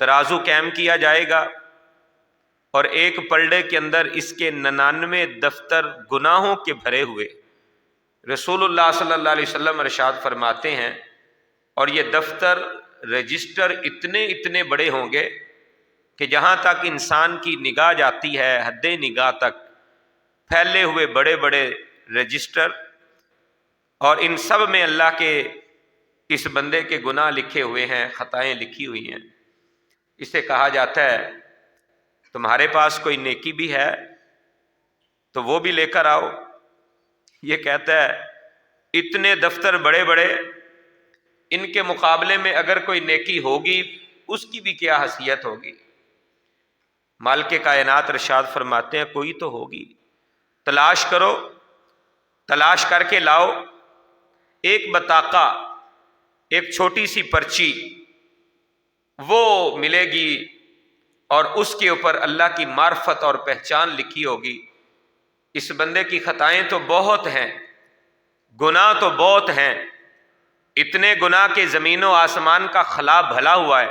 ترازو قائم کیا جائے گا اور ایک پلڑے کے اندر اس کے 99 دفتر گناہوں کے بھرے ہوئے۔ رسول اللہ صلی اللہ علیہ وسلم ارشاد فرماتے ہیں اور یہ دفتر رجسٹر اتنے بڑے ہوں گے کہ جہاں تک انسان کی نگاہ جاتی ہے، حد نگاہ تک پھیلے ہوئے بڑے بڑے رجسٹر، اور ان سب میں اللہ کے اس بندے کے گناہ لکھے ہوئے ہیں، خطائیں لکھی ہوئی ہیں۔ اسے کہا جاتا ہے تمہارے پاس کوئی نیکی بھی ہے تو وہ بھی لے کر آؤ۔ یہ کہتا ہے اتنے دفتر بڑے بڑے، ان کے مقابلے میں اگر کوئی نیکی ہوگی اس کی بھی کیا حیثیت ہوگی۔ مالک کائنات ارشاد فرماتے ہیں کوئی تو ہوگی، تلاش کرو، تلاش کر کے لاؤ۔ ایک بطاقہ، ایک چھوٹی سی پرچی وہ ملے گی اور اس کے اوپر اللہ کی معرفت اور پہچان لکھی ہوگی۔ اس بندے کی خطائیں تو بہت ہیں، گناہ تو بہت ہیں، اتنے گناہ کہ زمین و آسمان کا خلا بھلا ہوا ہے،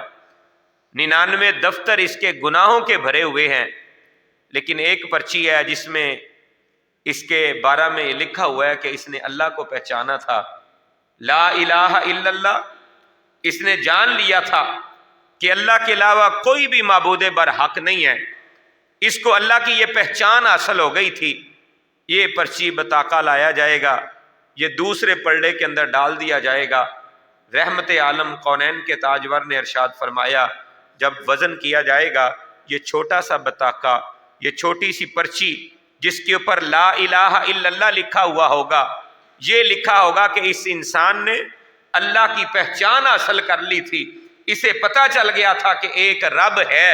99 دفتر اس کے گناہوں کے بھرے ہوئے ہیں، لیکن ایک پرچی ہے جس میں اس کے بارے میں لکھا ہوا ہے کہ اس نے اللہ کو پہچانا تھا، لا الہ الا اللہ، اس نے جان لیا تھا کہ اللہ کے علاوہ کوئی بھی معبود برحق نہیں ہے، اس کو اللہ کی یہ پہچان حاصل ہو گئی تھی۔ یہ پرچی بطاقہ لایا جائے گا، یہ دوسرے پلڑے کے اندر ڈال دیا جائے گا۔ رحمت عالم کونین کے تاجور نے ارشاد فرمایا جب وزن کیا جائے گا، یہ چھوٹا سا بطاقہ، یہ چھوٹی سی پرچی جس کے اوپر لا الہ الا اللہ لکھا ہوا ہوگا، یہ لکھا ہوگا کہ اس انسان نے اللہ کی پہچان حاصل کر لی تھی، اسے پتہ چل گیا تھا کہ ایک رب ہے،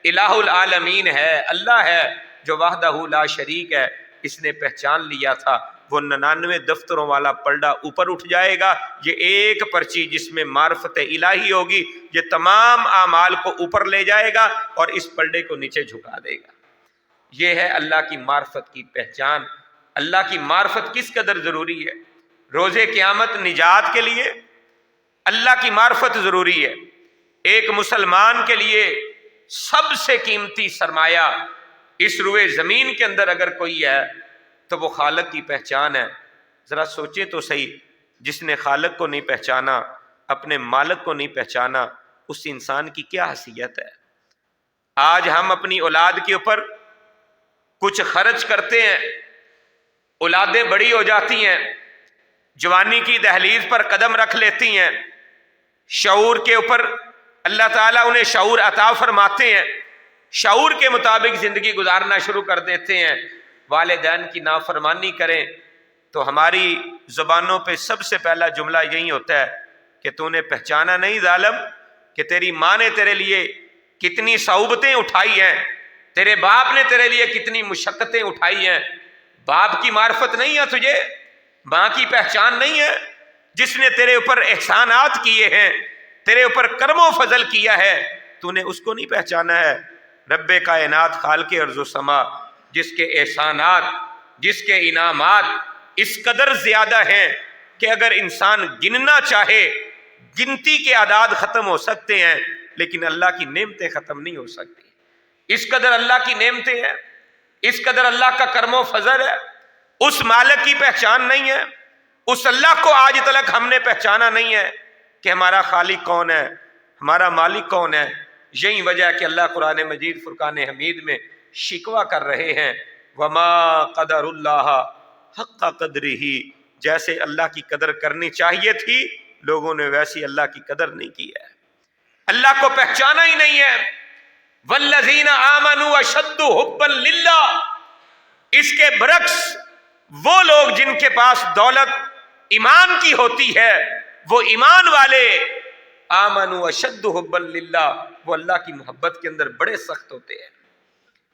الہ العالمین ہے، اللہ ہے جو وحدہ لا شریک ہے، اس نے پہچان لیا تھا۔ وہ 99 دفتروں والا پلڑا اوپر اٹھ جائے گا، یہ ایک پرچی جس میں معرفت الہی ہوگی یہ تمام اعمال کو اوپر لے جائے گا اور اس پلڑے کو نیچے جھکا دے گا۔ یہ ہے اللہ کی معرفت کی پہچان۔ اللہ کی معرفت کس قدر ضروری ہے؟ روز قیامت نجات کے لیے اللہ کی معرفت ضروری ہے۔ ایک مسلمان کے لیے سب سے قیمتی سرمایہ اس روئے زمین کے اندر اگر کوئی ہے تو وہ خالق کی پہچان ہے۔ ذرا سوچیں تو صحیح، جس نے خالق کو نہیں پہچانا، اپنے مالک کو نہیں پہچانا، اس انسان کی کیا حیثیت ہے؟ آج ہم اپنی اولاد کے اوپر کچھ خرچ کرتے ہیں، اولادیں بڑی ہو جاتی ہیں، جوانی کی دہلیز پر قدم رکھ لیتی ہیں، شعور کے اوپر اللہ تعالیٰ انہیں شعور عطا فرماتے ہیں، شعور کے مطابق زندگی گزارنا شروع کر دیتے ہیں۔ والدین کی نافرمانی کریں تو ہماری زبانوں پہ سب سے پہلا جملہ یہی ہوتا ہے کہ تو نے پہچانا نہیں ظالم کہ تیری ماں نے تیرے لیے کتنی صعوبتیں اٹھائی ہیں، تیرے باپ نے تیرے لیے کتنی مشقتیں اٹھائی ہیں۔ باپ کی معرفت نہیں ہے تجھے، ماں کی پہچان نہیں ہے، جس نے تیرے اوپر احسانات کیے ہیں، تیرے اوپر کرم و فضل کیا ہے، تو نے اس کو نہیں پہچانا ہے۔ رب کائنات خالق ارض و سما، جس کے احسانات، جس کے انعامات اس قدر زیادہ ہیں کہ اگر انسان گننا چاہے گنتی کے اعداد ختم ہو سکتے ہیں، لیکن اللہ کی نعمتیں ختم نہیں ہو سکتی۔ اس قدر اللہ کی نعمتیں ہیں، اس قدر اللہ کا کرم و فضل ہے۔ اس مالک کی پہچان نہیں ہے، اس اللہ کو آج تک ہم نے پہچانا نہیں ہے کہ ہمارا خالق کون ہے، ہمارا مالک کون ہے۔ یہی وجہ ہے کہ اللہ قرآن مجید فرقان حمید میں شکوہ کر رہے ہیں وما قدر اللہ حق قدرہ، جیسے اللہ کی قدر کرنی چاہیے تھی لوگوں نے ویسی اللہ کی قدر نہیں کی ہے، اللہ کو پہچانا ہی نہیں ہے۔ والذین آمنوا اشد حبا للہ، اس کے برعکس وہ لوگ جن کے پاس دولت ایمان کی ہوتی ہے، وہ ایمان والے آمنوا اشد حبا للہ، وہ اللہ کی محبت کے اندر بڑے سخت ہوتے ہیں۔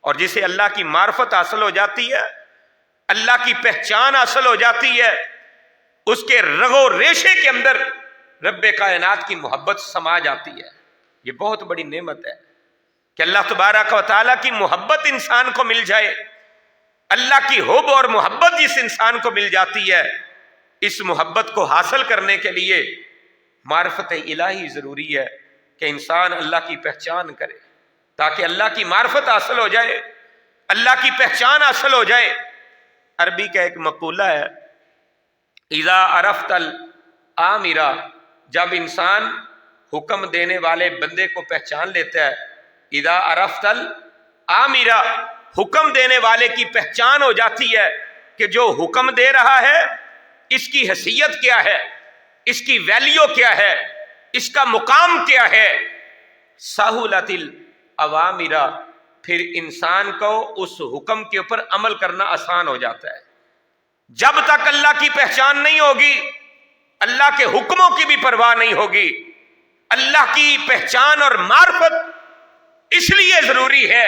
اور جسے اللہ کی معرفت حاصل ہو جاتی ہے، اللہ کی پہچان حاصل ہو جاتی ہے، اس کے رگ و ریشے کے اندر رب کائنات کی محبت سما جاتی ہے۔ یہ بہت بڑی نعمت ہے کہ اللہ تبارک و تعالیٰ کی محبت انسان کو مل جائے۔ اللہ کی حب اور محبت جس انسان کو مل جاتی ہے، اس محبت کو حاصل کرنے کے لیے معرفت الہی ضروری ہے۔ کہ انسان اللہ کی پہچان کرے تاکہ اللہ کی معرفت حاصل ہو جائے، اللہ کی پہچان حاصل ہو جائے۔ عربی کا ایک مقولہ ہے، اذا عرفت الآمر، جب انسان حکم دینے والے بندے کو پہچان لیتا ہے، اذا عرفت الآمر، حکم دینے والے کی پہچان ہو جاتی ہے کہ جو حکم دے رہا ہے اس کی حیثیت کیا ہے، اس کی ویلیو کیا ہے، اس کا مقام کیا ہے، سہولت الاوامر، پھر انسان کو اس حکم کے اوپر عمل کرنا آسان ہو جاتا ہے۔ جب تک اللہ کی پہچان نہیں ہوگی، اللہ کے حکموں کی بھی پرواہ نہیں ہوگی۔ اللہ کی پہچان اور معرفت اس لیے ضروری ہے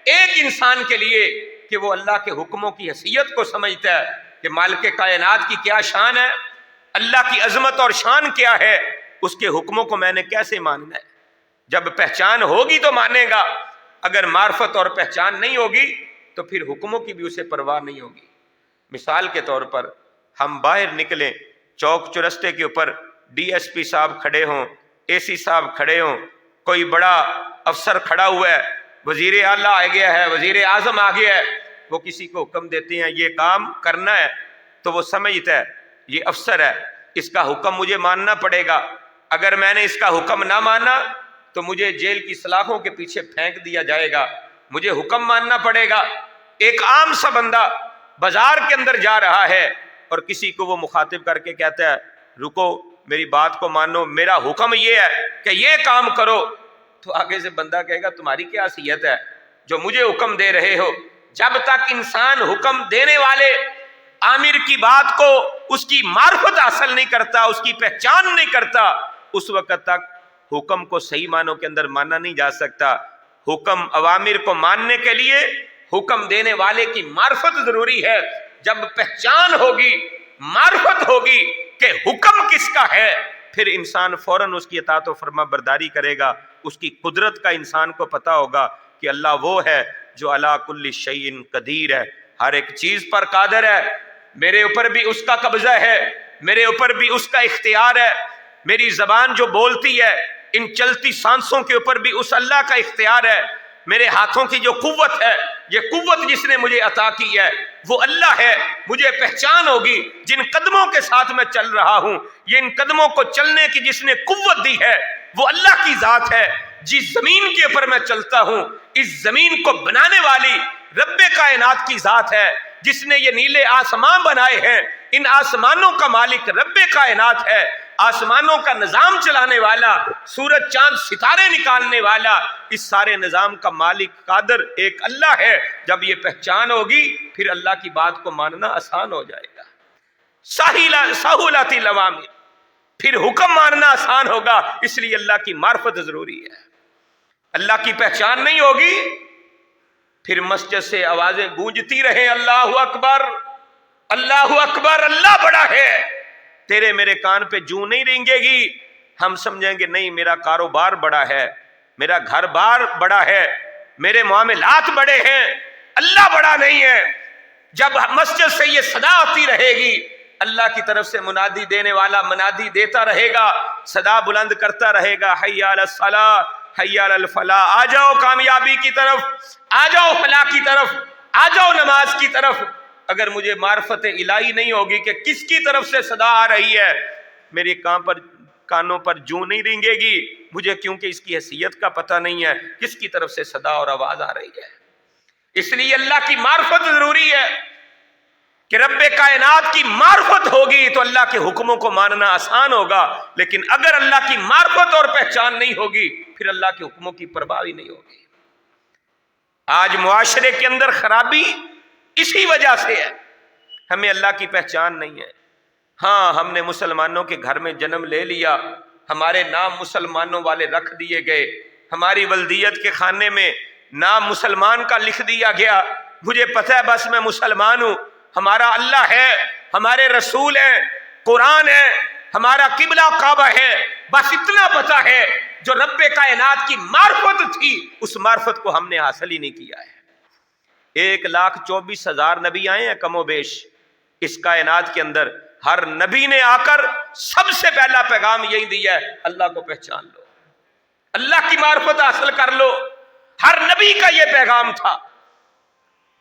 ایک انسان کے لیے کہ وہ اللہ کے حکموں کی حیثیت کو سمجھتا ہے کہ مالک کائنات کی کیا شان ہے، اللہ کی عظمت اور شان کیا ہے، اس کے حکموں کو میں نے کیسے ماننا ہے۔ جب پہچان ہوگی تو مانے گا، اگر معرفت اور پہچان نہیں ہوگی تو پھر حکموں کی بھی اسے پرواہ نہیں ہوگی۔ مثال کے طور پر ہم باہر نکلیں، چوک چرستے کے اوپر ڈی ایس پی صاحب کھڑے ہوں، اے سی صاحب کھڑے ہوں، کوئی بڑا افسر کھڑا ہوا ہے، وزیر اعلیٰ آ گیا ہے، وزیر اعظم آ گیا ہے، وہ کسی کو حکم دیتے ہیں یہ کام کرنا ہے، تو وہ سمجھتا ہے یہ افسر ہے، اس کا حکم مجھے ماننا پڑے گا، اگر میں نے اس کا حکم نہ مانا تو مجھے جیل کی سلاخوں کے پیچھے پھینک دیا جائے گا، مجھے حکم ماننا پڑے گا۔ ایک عام سا بندہ بازار کے اندر جا رہا ہے اور کسی کو وہ مخاطب کر کے کہتا ہے رکو میری بات کو مانو، میرا حکم یہ ہے کہ یہ کام کرو، تو آگے سے بندہ کہے گا تمہاری کیا حیثیت ہے جو مجھے حکم دے رہے ہو۔ جب تک انسان حکم دینے والے آمر کی بات کو، اس کی معرفت حاصل نہیں کرتا، اس کی پہچان نہیں کرتا، اس وقت تک حکم کو صحیح معنوں کے اندر مانا نہیں جا سکتا۔ حکم اوامر کو ماننے کے لیے حکم دینے والے کی معرفت ضروری ہے۔ جب پہچان ہوگی، معرفت ہوگی کہ حکم کس کا ہے، پھر انسان فوراً اس کی اطاعت و فرما برداری کرے گا۔ اس کی قدرت کا انسان کو پتہ ہوگا کہ اللہ وہ ہے جو علی کل شیء قدیر ہے، ہر ایک چیز پر قادر ہے، میرے اوپر بھی اس کا قبضہ ہے، میرے اوپر بھی اس کا اختیار ہے، میری زبان جو بولتی ہے، ان چلتی سانسوں کے اوپر بھی اس اللہ کا اختیار ہے، میرے ہاتھوں کی جو قوت ہے، یہ قوت جس نے مجھے عطا کی ہے وہ اللہ ہے۔ مجھے پہچان ہوگی جن قدموں کے ساتھ میں چل رہا ہوں، یہ ان قدموں کو چلنے کی جس نے قوت دی ہے وہ اللہ کی ذات ہے۔ جس زمین کے اوپر میں چلتا ہوں، اس زمین کو بنانے والی رب کائنات کی ذات ہے، جس نے یہ نیلے آسمان بنائے ہیں، ان آسمانوں کا مالک رب کائنات ہے، آسمانوں کا نظام چلانے والا، سورج چاند ستارے نکالنے والا، اس سارے نظام کا مالک قادر ایک اللہ ہے۔ جب یہ پہچان ہوگی پھر اللہ کی بات کو ماننا آسان ہو جائے گا۔ سہولت الاوامر، پھر حکم ماننا آسان ہوگا، اس لیے اللہ کی معرفت ضروری ہے۔ اللہ کی پہچان نہیں ہوگی پھر مسجد سے آوازیں گونجتی رہیں اللہ اکبر اللہ اکبر، اللہ بڑا ہے، تیرے میرے کان پہ جوں نہیں رینگے گی، ہم سمجھیں گے نہیں میرا کاروبار بڑا ہے، میرا گھر بار بڑا ہے، میرے معاملات بڑے ہیں، اللہ بڑا نہیں ہے۔ جب مسجد سے یہ صدا آتی رہے گی، اللہ کی طرف سے منادی دینے والا منادی دیتا رہے گا، صدا بلند کرتا رہے گا، حی علی الصلاۃ حی علی الفلاح، آ جاؤ کامیابی کی طرف، آ جاؤ فلاح کی طرف، آ جاؤ نماز کی طرف۔ اگر مجھے معرفت الہی نہیں ہوگی کہ کس کی طرف سے صدا آ رہی ہے، میرے کانوں پر جوں نہیں رینگے گی، مجھے کیونکہ اس کی حیثیت کا پتہ نہیں ہے کس کی طرف سے صدا اور آواز آ رہی ہے۔ اس لیے اللہ کی معرفت ضروری ہے کہ رب کائنات کی معرفت ہوگی تو اللہ کے حکموں کو ماننا آسان ہوگا، لیکن اگر اللہ کی معرفت اور پہچان نہیں ہوگی پھر اللہ کے حکموں کی پرواہ ہی نہیں ہوگی۔ آج معاشرے کے اندر خرابی اسی وجہ سے ہے، ہمیں اللہ کی پہچان نہیں ہے۔ ہاں ہم نے مسلمانوں کے گھر میں جنم لے لیا، ہمارے نام مسلمانوں والے رکھ دیے گئے، ہماری ولدیت کے خانے میں نام مسلمان کا لکھ دیا گیا، مجھے پتہ ہے بس میں مسلمان ہوں، ہمارا اللہ ہے، ہمارے رسول ہیں، قرآن ہے، ہمارا قبلہ کعبہ ہے، بس اتنا پتہ ہے۔ جو رب کائنات کی معرفت تھی اس معرفت کو ہم نے حاصل ہی نہیں کیا ہے۔ 1,24,000 نبی آئے ہیں کم و بیش اس کائنات کے اندر، ہر نبی نے آ کر سب سے پہلا پیغام یہی دیا ہے اللہ کو پہچان لو، अल्लाह की मार्फत हासिल कर लो। हर नबी का ये पैगाम था।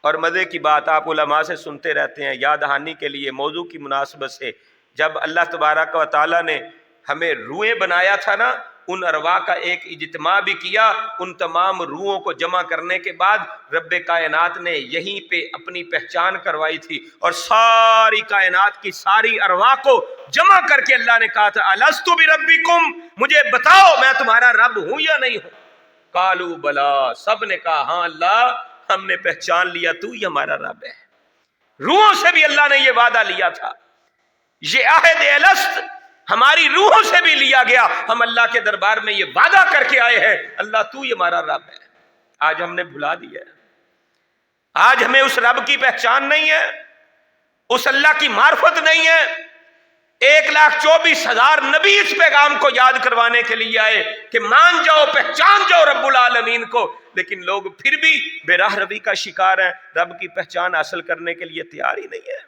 और मज़े की बात आप उलमा से सुनते रहते हैं, याद दहानी के लिए मौजू की मुनासबत से, जब अल्लाह तबारक व तआला ने हमें रूहें बनाया था ना, उन अरवा का एक इज्तिमा भी किया। उन तमाम रूहों को जमा करने के बाद रब्बे कायनात ने यहीं पे अपनी पहचान करवाई थी और सारी कायनात की सारी अरवा को जमा करके अल्लाह ने कहा था, अलस्तु बिरब्बिकुम, मुझे बताओ मैं तुम्हारा रब हूं या नहीं हूं। कालू बला, सब ने कहा हाँ अल्लाह, हमने पहचान लिया तू ही हमारा रब है। रूहों से भी अल्लाह ने यह वादा लिया था, ये आहद अलस्त हमारी रूहों से भी लिया गया। हम अल्लाह के दरबार में ये वादा करके आए हैं, अल्लाह तू ही हमारा रब है। आज हमने भुला दिया, आज हमें उस रब की पहचान नहीं है, उस अल्लाह की मार्फत नहीं है। 1,24,000 नबी इस पैगाम को याद करवाने के लिए आए कि मान जाओ, पहचान जाओ रब्बुल आलमीन को, लेकिन लोग फिर भी बेराह रवी का शिकार हैं, रब की पहचान हासिल करने के लिए तैयार ही नहीं है।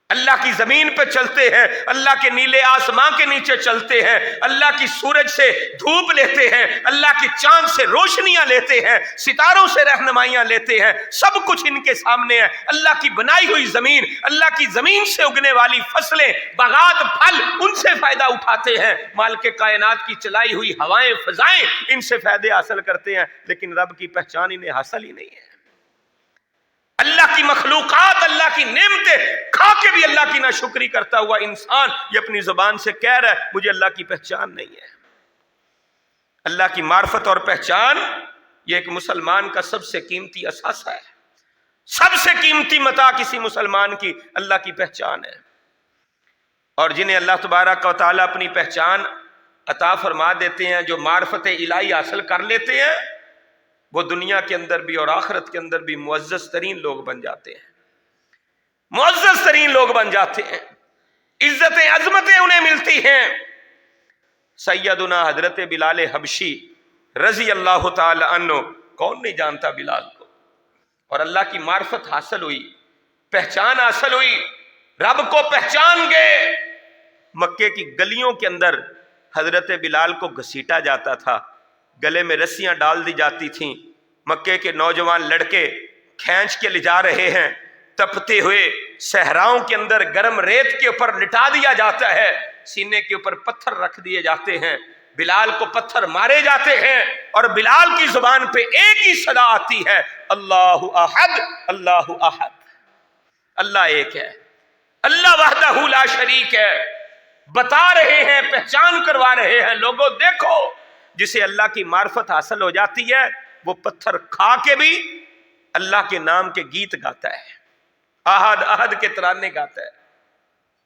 अल्लाह की जमीन पे चलते हैं, अल्लाह के नीले आसमां के नीचे चलते हैं, अल्लाह की सूरज से धूप लेते हैं, अल्लाह की चांद से रोशनियां लेते हैं, सितारों से रहनुमाइयां लेते हैं, सब कुछ इनके सामने है। अल्लाह की बनाई हुई जमीन, अल्लाह की जमीन से उगने वाली फसलें, बागात, फल, उनसे फायदा उठाते हैं। मालिक कायनात की चलाई हुई हवाएं, फजाएं, इनसे फायदे हासिल करते हैं, लेकिन रब की पहचान इन्हें हासिल ही नहीं है। अल्लाह की मखलूकात, अल्लाह की नेमतें खा के भी अल्लाह की नाशुक्री करता हुआ इंसान ये अपनी जुबान से कह रहा है मुझे अल्लाह की पहचान नहीं है। अल्लाह की मार्फत और पहचान ये एक मुसलमान का सबसे कीमती असासा है। सबसे कीमती मता किसी मुसलमान की अल्लाह की पहचान है। और जिन्हें अल्लाह तबारक व तआला अपनी पहचान अता फरमा देते हैं, जो मार्फत इलाही हासिल कर लेते हैं, वो दुनिया के अंदर भी और आखिरत के अंदर भी मुअज़्ज़ज़ तरीन लोग बन जाते हैं, मुअज़्ज़ज़ तरीन लोग बन जाते हैं। इज्जतें, अजमतें उन्हें मिलती हैं। सैयदुना हजरत बिलाल हबशी रजी अल्लाह ताला अन्हु, कौन नहीं जानता बिलाल को। और अल्लाह की मार्फत हासिल हुई, पहचान हासिल हुई, रब को पहचान गए। मक्के की गलियों के अंदर हजरत बिलाल को घसीटा जाता था, गले में रस्सियां डाल दी जाती थीं। मक्के के नौजवान लड़के खींच के ले जा रहे हैं, तपते हुए सहराओं के अंदर गर्म रेत के ऊपर लिटा दिया जाता है, सीने के ऊपर पत्थर रख दिए जाते हैं, बिलाल को पत्थर मारे जाते हैं और बिलाल की जुबान पे एक ही सदा आती है, अल्लाहु अहद, अल्लाहु अहद। अल्लाह एक है, अल्लाह वहदहू ला शरीक है। बता रहे हैं, पहचान करवा रहे हैं, लोगों देखो, जिसे अल्लाह की मार्फत हासिल हो जाती है वो पत्थर खा के भी अल्लाह के नाम के गीत गाता है, अहद अहद के तराने गाता है।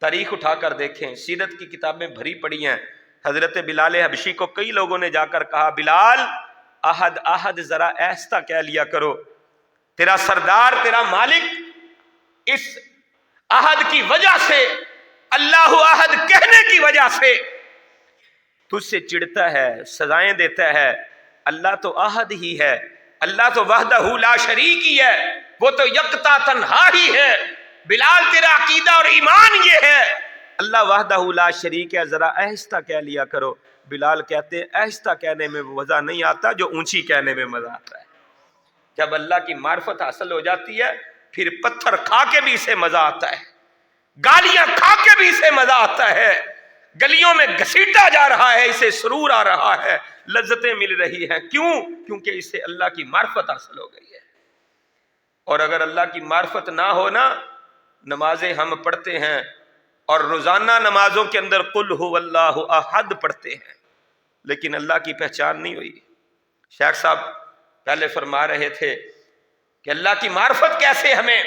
तारीख उठाकर देखें, सीरत की किताबें भरी पड़ी हैं। हजरत बिलाल हबशी को कई लोगों ने जाकर कहा, बिलाल अहद अहद जरा ऐसा कह लिया करो, तेरा सरदार, तेरा मालिक इस अहद की वजह से, अल्लाहु अहद कहने की वजह से तुझसे चिढ़ता है, सजाएं देता है। अल्लाह तो अहद ही है, अल्लाह तो वहदहू ला शरीक ही है, वो तो यकता तन्हा ही है। बिलाल तेरा अकीदा और ईमान ये है, अल्लाह वहदहू ला शरीक है, जरा आहिस्ता कह लिया करो। बिलाल कहते हैं आहिस्ता कहने में मजा नहीं आता, जो ऊंची कहने में मजा आता है। जब अल्लाह की मार्फत हासिल हो जाती है फिर पत्थर खा के भी इसे मजा आता है, गालियां खा के भी इसे मजा आता है, गलियों में घसीटा जा रहा है, इसे सुरूर आ रहा है, लज्जतें मिल रही हैं। क्यों? क्योंकि इसे अल्लाह की मार्फत हासिल हो गई है। और अगर अल्लाह की मार्फत ना हो ना, नमाजें हम पढ़ते हैं और रोजाना नमाजों के अंदर कुल हुवल्लाहु अहद पढ़ते हैं, लेकिन अल्लाह की पहचान नहीं हुई। शेख साहब पहले फरमा रहे थे कि अल्लाह की मार्फत कैसे हमें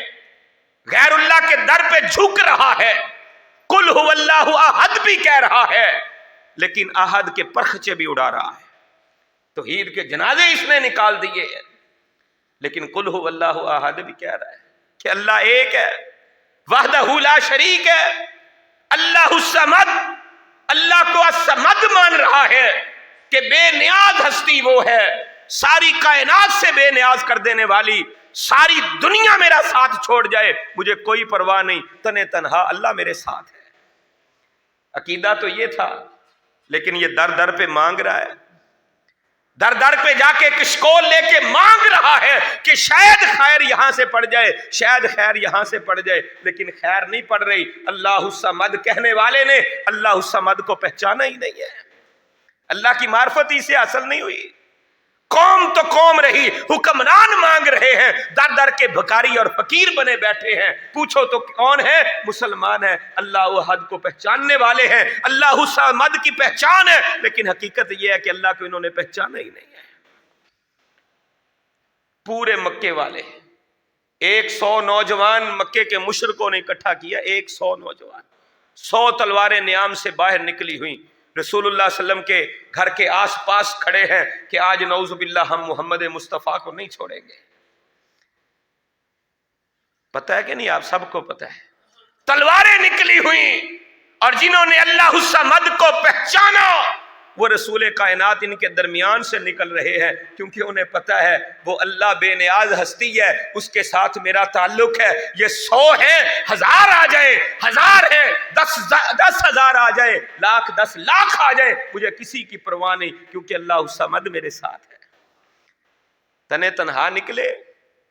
गैरुल्लाह के दर पे झुक रहा है, कुल हुवल्लाहु अहद भी कह रहा है, लेकिन अहद के परखचे भी उड़ा रहा है। तौहीद के जनाजे इसने निकाल दिए हैं, लेकिन कुल हुवल्लाहु अहद भी कह रहा है कि अल्लाह एक है, वहदहू ला शरीक है, अल्लाहु समद, अल्लाह को असमद मान रहा है कि बेनियाज हस्ती वो है, सारी कायनात से बेनियाज कर देने वाली। सारी दुनिया मेरा साथ छोड़ जाए मुझे कोई परवाह नहीं, तने तनहा अल्लाह मेरे साथ है। अकीदा तो ये था, लेकिन ये दर दर पे मांग रहा है, दर दर पे जाके किशकोल लेके मांग रहा है कि शायद खैर यहां से पड़ जाए, शायद खैर यहां से पड़ जाए, लेकिन खैर नहीं पड़ रही। अल्लाहु समद कहने वाले ने अल्लाहु समद को पहचाना ही नहीं है। अल्लाह की मार्फत ही से हासिल नहीं हुई। कौम तो कौम रही, हुक्मरान मांग रहे हैं, दर दर के भिखारी और फकीर बने बैठे हैं। पूछो तो कौन है? मुसलमान है, अल्लाह अहद को पहचानने वाले हैं, अल्लाह समद की पहचान है, लेकिन हकीकत यह है कि अल्लाह को इन्होंने पहचाना ही नहीं है। पूरे मक्के वाले 100 नौजवान मक्के के मुशरिकों ने इकट्ठा किया, 100 नौजवान, 100 तलवारें नियाम से बाहर निकली हुई, रसूलुल्लाह सल्लम के घर के आसपास खड़े हैं कि आज नऊजुबिल्लाह हम मोहम्मद मुस्तफ़ा को नहीं छोड़ेंगे। पता है कि नहीं? आप सबको पता है। तलवारें निकली हुई और जिन्होंने अल्लाह समद को पहचाना वो रसूल कायनात इनके दरमियान से निकल रहे हैं, क्योंकि उन्हें पता है वो अल्लाह बेनियाज हस्ती है, उसके साथ मेरा ताल्लुक है। ये 100 है, 1000 आ जाए, 1000 है, 10,000 आ जाए, लाख 10 लाख आ जाए, मुझे किसी की परवाह नहीं, क्योंकि अल्लाह समद मेरे साथ है। तने तनहा निकले,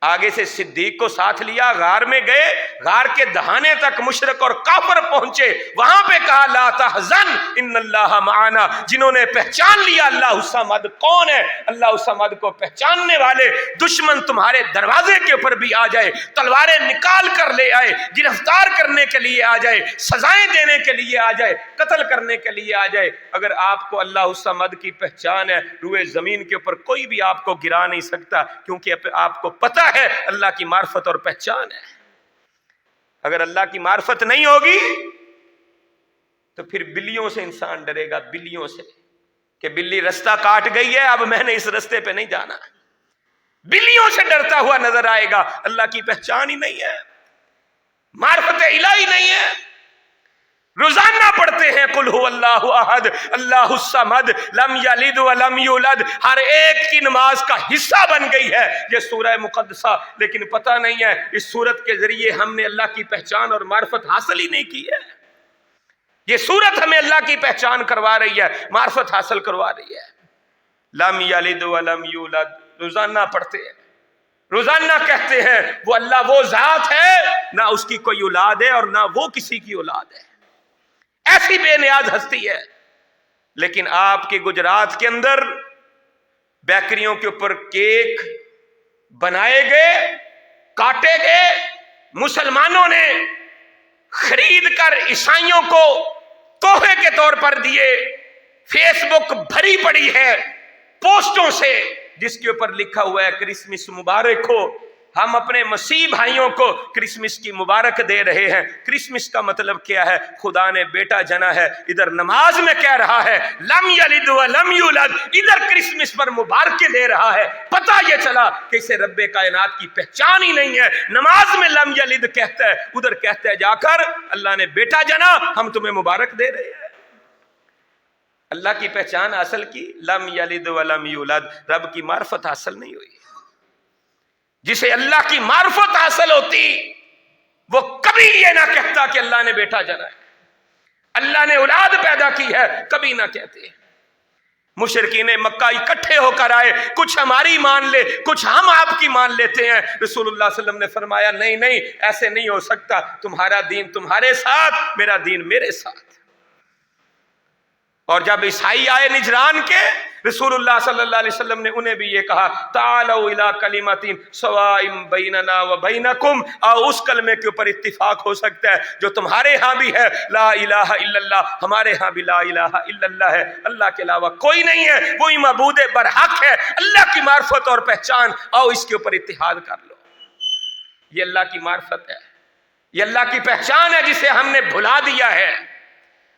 आगे से सिद्दीक को साथ लिया, गार में गए, गार के दहाने तक मुशरिक और काफिर पहुंचे, वहां पे कहा ला तहज़न इन्नल्लाह माना। जिन्होंने पहचान लिया अल्लाह समद कौन है, अल्लाह समद को पहचानने वाले दुश्मन तुम्हारे दरवाजे के ऊपर भी आ जाए, तलवारें निकाल कर ले आए, गिरफ्तार करने के लिए आ जाए, सजाएं देने के लिए आ जाए, कत्ल करने के लिए आ जाए, अगर आपको अल्लाह समद की पहचान है, रुए जमीन के ऊपर कोई भी आपको गिरा नहीं सकता, क्योंकि आपको पता है अल्लाह की मार्फत और पहचान है। अगर अल्लाह की मार्फत नहीं होगी तो फिर बिल्लियों से इंसान डरेगा, बिल्लियों से, कि बिल्ली रास्ता काट गई है, अब मैंने इस रास्ते पे नहीं जाना, बिल्लियों से डरता हुआ नजर आएगा। अल्लाह की पहचान ही नहीं है, मार्फत इलाही नहीं है। रोजाना पढ़ते हैं कुल हु अल्लाहु अहद अल्लाहु समद लम यलिद व लम यूलद, हर एक की नमाज का हिस्सा बन गई है ये सूरह मुकद्दसा, लेकिन पता नहीं है इस सूरत के जरिए हमने अल्लाह की पहचान और मार्फत हासिल ही नहीं की है। ये सूरत हमें अल्लाह की पहचान करवा रही है, मार्फत हासिल करवा रही है। लम यलिद व लम यूलद, रोजाना पढ़ते हैं, रोजाना कहते हैं वो अल्लाह वो जात है, ना उसकी कोई औलाद है और ना वो किसी की औलाद है, ऐसी बेनियाज हस्ती है। लेकिन आपके गुजरात के अंदर बेकरियों के ऊपर केक बनाए गए, काटे गए, मुसलमानों ने खरीद कर ईसाइयों को तोहफे के तौर पर दिए। फेसबुक भरी पड़ी है पोस्टों से जिसके ऊपर लिखा हुआ है क्रिसमस मुबारक हो। हम अपने मसीह भाइयों को क्रिसमस की मुबारक दे रहे हैं। क्रिसमस का मतलब क्या है? खुदा ने बेटा जना है। इधर नमाज में कह रहा है लम यलिद व लम यूलद, इधर क्रिसमस पर मुबारकें दे रहा है। पता ये चला कि इसे रब्बे कायनात की पहचान ही नहीं है। नमाज में लम यलिद कहता है, उधर कहता है जाकर अल्लाह ने बेटा जना, हम तुम्हें मुबारक दे रहे हैं। अल्लाह की पहचान हासिल की, लम यलिद व लम यूलद, रब की मार्फत हासिल नहीं हुई। जिसे अल्लाह की मार्फत हासिल होती वो कभी ये ना कहता कि अल्लाह ने बेटा जना है, अल्लाह ने औलाद पैदा की है, कभी ना कहते। मुशरिकीन मक्का इकट्ठे होकर आए, कुछ हमारी मान ले, कुछ हम आपकी मान लेते हैं। रसूलुल्लाह सल्लल्लाहु अलैहि वसल्लम ने फरमाया नहीं नहीं, ऐसे नहीं हो सकता, तुम्हारा दीन तुम्हारे साथ, मेरा दीन मेरे साथ। और जब ईसाई आए निजरान के, रसूलुल्लाह सल्लल्लाहु अलैहि वसल्लम ने उन्हें भी ये कहा तालौ इला कलिमतिन सवाइम बैनना व बैनकुम, आओ उस कलमे के ऊपर इत्तिफाक हो सकता है जो तुम्हारे यहाँ भी है, ला इलाहा इल्लल्लाह, हमारे यहाँ भी ला इलाहा इल्लल्लाह है, अल्लाह के अलावा कोई नहीं है, वही मबूद बरहक है। अल्लाह की मार्फत और पहचान, आओ इसके ऊपर इत्तिहाद कर लो। ये अल्लाह की मार्फत है, ये अल्लाह की पहचान है जिसे हमने भुला दिया है।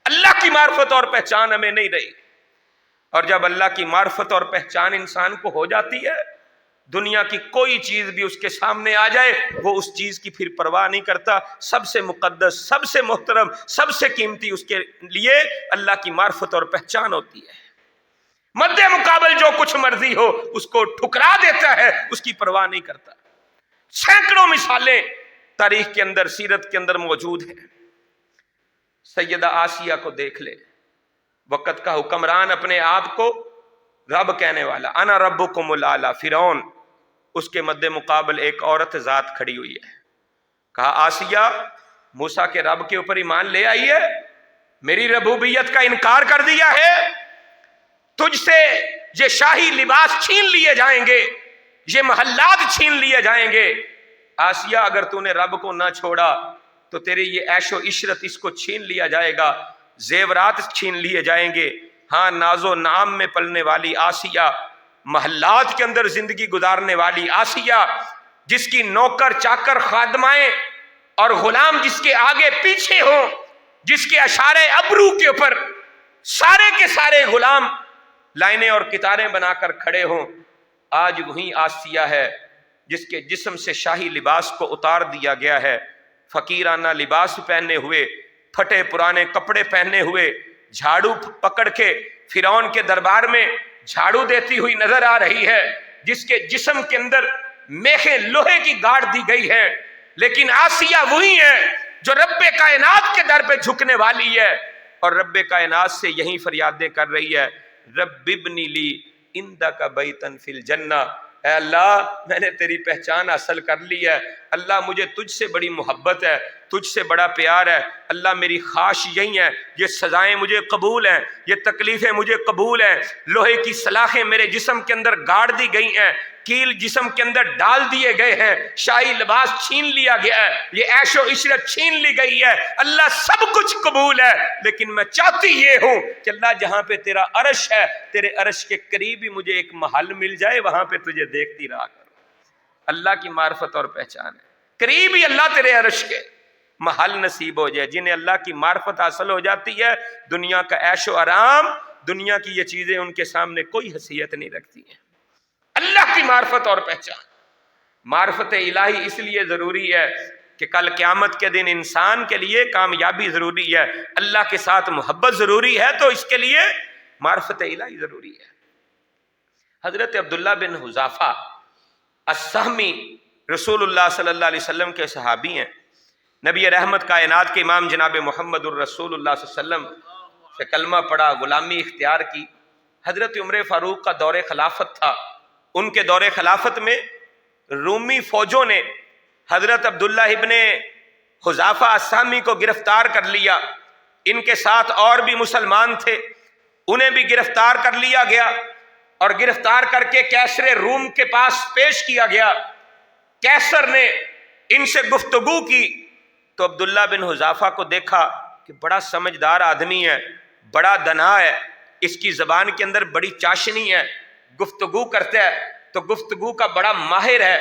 अल्लाह की मार्फत और पहचान हमें नहीं रही। और जब अल्लाह की मार्फत और पहचान इंसान को हो जाती है, दुनिया की कोई चीज भी उसके सामने आ जाए वो उस चीज की फिर परवाह नहीं करता। सबसे मुकद्दस, सबसे मोहतरम, सबसे कीमती उसके लिए अल्लाह की मार्फत और पहचान होती है। मद्दे मुकाबल जो कुछ मर्जी हो उसको ठुकरा देता है, उसकी परवाह नहीं करता। सैकड़ों मिसालें तारीख के अंदर, सीरत के अंदर मौजूद हैं। सैयदा आसिया को देख ले, वक़्त का हुक्मरान अपने आप को رب کہنے والا انا ربکم الاعلی، فرعون اس کے مد مقابل ایک عورت ذات کھڑی ہوئی ہے. کہا آسیہ موسیٰ کے رب کے اوپر ایمان لے آئی ہے، میری ربوبیت کا انکار کر دیا ہے، تجھ سے یہ شاہی لباس چھین لیے جائیں گے، یہ محلات چھین لیے جائیں گے. آسیہ اگر تو نے رب کو نہ چھوڑا تو تیرے یہ عیش و عشرت اس کو چھین لیا جائے گا، زیورات چھین لیے جائیں گے. ہاں ناز و نعام میں پلنے والی آسیہ، محلات کے اندر زندگی گزارنے والی آسیہ، جس کی نوکر چاکر خادمائیں اور غلام جس کے آگے پیچھے ہوں، جس کے اشارے ابرو کے اوپر سارے کے سارے غلام لائنیں اور قطاریں بنا کر کھڑے ہوں، آج وہی آسیہ ہے جس کے جسم سے شاہی لباس کو اتار دیا گیا ہے، فقیرانہ لباس پہنے ہوئے، پھٹے پرانے کپڑے پہنے ہوئے، جھاڑو پکڑ کے فرعون کے دربار میں جھاڑو دیتی ہوئی نظر آ رہی ہے، جس کے جسم کے اندر میخیں لوہے کی گاڑ دی گئی ہے. لیکن آسیہ وہی ہے جو رب کائنات کے در پہ جھکنے والی ہے اور رب کائنات سے یہی فریادیں کر رہی ہے، رب ابنی لی عندک بیتن فی الجنہ. اے اللہ میں نے تیری پہچان حاصل کر لی ہے، اللہ مجھے تجھ سے بڑی محبت ہے، تجھ سے بڑا پیار ہے، اللہ میری خواہش یہی ہے، یہ سزائیں مجھے قبول ہیں، یہ تکلیفیں مجھے قبول ہیں، لوہے کی سلاخیں میرے جسم کے اندر گاڑ دی گئی ہیں، کیل جسم کے اندر ڈال دیے گئے ہیں، شاہی لباس چھین لیا گیا ہے، یہ عیش و عشرت چھین لی گئی ہے، اللہ سب کچھ قبول ہے، لیکن میں چاہتی یہ ہوں کہ اللہ جہاں پہ تیرا عرش ہے، تیرے عرش کے قریب ہی مجھے ایک محل مل جائے، وہاں پہ تجھے دیکھتی رہا کروں. اللہ کی معرفت اور پہچان ہے، قریب ہی اللہ تیرے عرش کے محل نصیب ہو جائے. جنہیں اللہ کی معرفت حاصل ہو جاتی ہے، دنیا کا عیش و آرام، دنیا کی یہ چیزیں ان کے سامنے کوئی حیثیت نہیں رکھتی ہیں. اللہ کی معرفت اور پہچان، معرفت الہی اس لیے ضروری ہے کہ کل قیامت کے دن انسان کے لیے کامیابی ضروری ہے، اللہ کے ساتھ محبت ضروری ہے، تو اس کے لیے معرفت الہی ضروری ہے. حضرت عبداللہ بن حذافہ السہمی رسول اللہ صلی اللہ علیہ وسلم کے صحابی ہیں. نبی رحمت کائنات کے امام جناب محمد الرسول اللہ صلی اللہ علیہ وسلم سے کلمہ پڑھا، غلامی اختیار کی. حضرت عمر فاروق کا دور خلافت تھا، ان کے دور خلافت میں رومی فوجوں نے حضرت عبداللہ ابن حذافہ السہمی کو گرفتار کر لیا. ان کے ساتھ اور بھی مسلمان تھے، انہیں بھی گرفتار کر لیا گیا اور گرفتار کر کے کیسر روم کے پاس پیش کیا گیا. کیسر نے ان سے گفتگو کی تو عبداللہ بن حذافہ کو دیکھا کہ بڑا سمجھدار آدمی ہے، بڑا دنا ہے، اس کی زبان کے اندر بڑی چاشنی ہے، گفتگو کرتا ہے تو گفتگو کا بڑا ماہر ہے،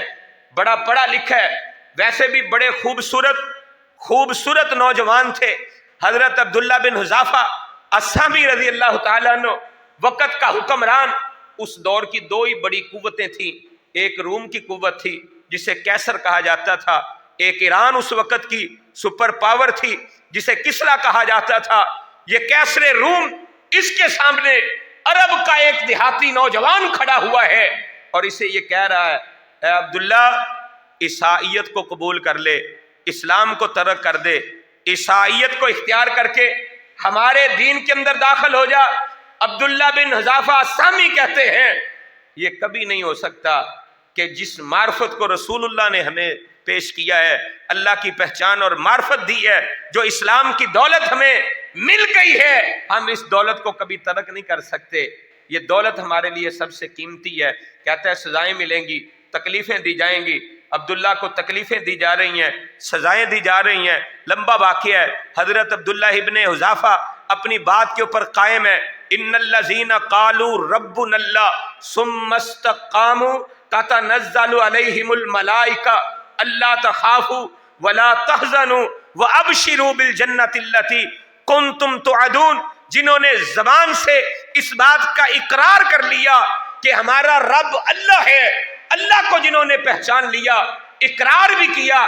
بڑا پڑھا لکھا ہے، ویسے بھی بڑے خوبصورت نوجوان تھے. حضرت عبداللہ بن حذافہ السہمی رضی اللہ تعالیٰ عنہ وقت کا حکمران. اس دور کی دو ہی بڑی قوتیں تھیں، ایک روم کی قوت تھی جسے کیسر کہا جاتا تھا، ایک ایران اس وقت کی سپر پاور تھی جسے کسرا کہا جاتا تھا. یہ کیسر روم، اس کے سامنے عرب کا ایک دیہاتی نوجوان کھڑا ہوا ہے اور اسے یہ کہہ رہا ہے اے عبداللہ عیسائیت کو قبول کر لے، اسلام کو ترک کر دے، عیسائیت کو اختیار کر کے ہمارے دین کے اندر داخل ہو جا. عبداللہ بن حذافہ السہمی کہتے ہیں یہ کبھی نہیں ہو سکتا کہ جس معرفت کو رسول اللہ نے ہمیں پیش کیا ہے، اللہ کی پہچان اور معرفت دی ہے، جو اسلام کی دولت ہمیں مل گئی ہے، ہم اس دولت کو کبھی ترک نہیں کر سکتے. یہ دولت ہمارے لیے سب سے قیمتی ہے. کہتا ہے سزائیں ملیں گی، تکلیفیں دی جائیں گی. عبداللہ کو تکلیفیں دی جا رہی ہیں، سزائیں دی جا رہی ہیں. لمبا واقعہ ہے. حضرت عبداللہ ابن حذافہ اپنی بات کے اوپر قائم ہے. ان الذین قالوا ربنا اللہ ثم استقاموا تتنزل علیہم الملائکہ الا تخافوا ولا تحزنوا وابشروا بالجنۃ التی کنتم توعدون. جنہوں نے زبان سے اس بات کا اقرار کر لیا کہ ہمارا رب اللہ ہے، اللہ کو جنہوں نے پہچان لیا، اقرار بھی کیا،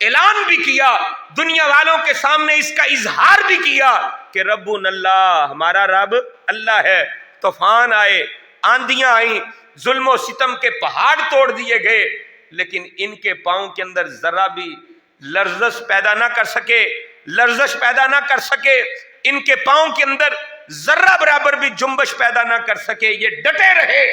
اعلان بھی کیا، دنیا والوں کے سامنے اس کا اظہار بھی کیا کہ ربنا اللہ، ہمارا رب اللہ ہے. طوفان آئے، آندیاں آئیں، ظلم و ستم کے پہاڑ توڑ دیے گئے، لیکن ان کے پاؤں کے اندر ذرا بھی لرزش پیدا نہ کر سکے. इनके पांव के अंदर जर्रा बराबर भी जुम्बश पैदा ना कर सके, ये डटे रहे,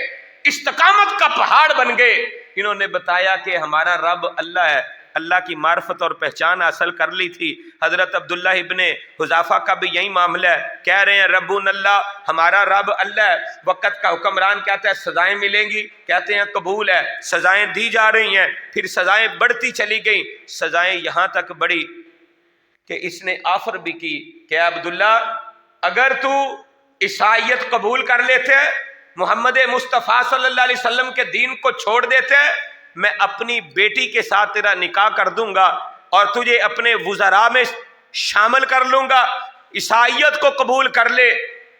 इस्तकामत का पहाड़ बन गए। इन्होंने बताया कि हमारा रब अल्लाह है, अल्लाह की मार्फत और पहचान हासिल कर ली थी। हजरत अब्दुल्ला इब्ने हुज़ाफा का भी यही मामला है, कह रहे हैं रब्बुन अल्लाह, हमारा रब अल्लाह है। वक़्त का हुक्मरान कहता है सजाएं मिलेंगी, कहते हैं कबूल है, सजाएं दी जा रही हैं, फिर सजाएं बढ़ती चली गई। सजाएं यहाँ तक बढ़ी कि इसने ऑफर भी की कि अब्दुल्ला अगर तू ईसाईयत कबूल कर लेते, मोहम्मद मुस्तफ़ा सल्लल्लाहु अलैहि वसल्लम के दीन को छोड़ देते, मैं अपनी बेटी के साथ तेरा निकाह कर दूंगा और तुझे अपने वुज़रा में शामिल कर लूंगा। ईसाईयत को कबूल कर ले,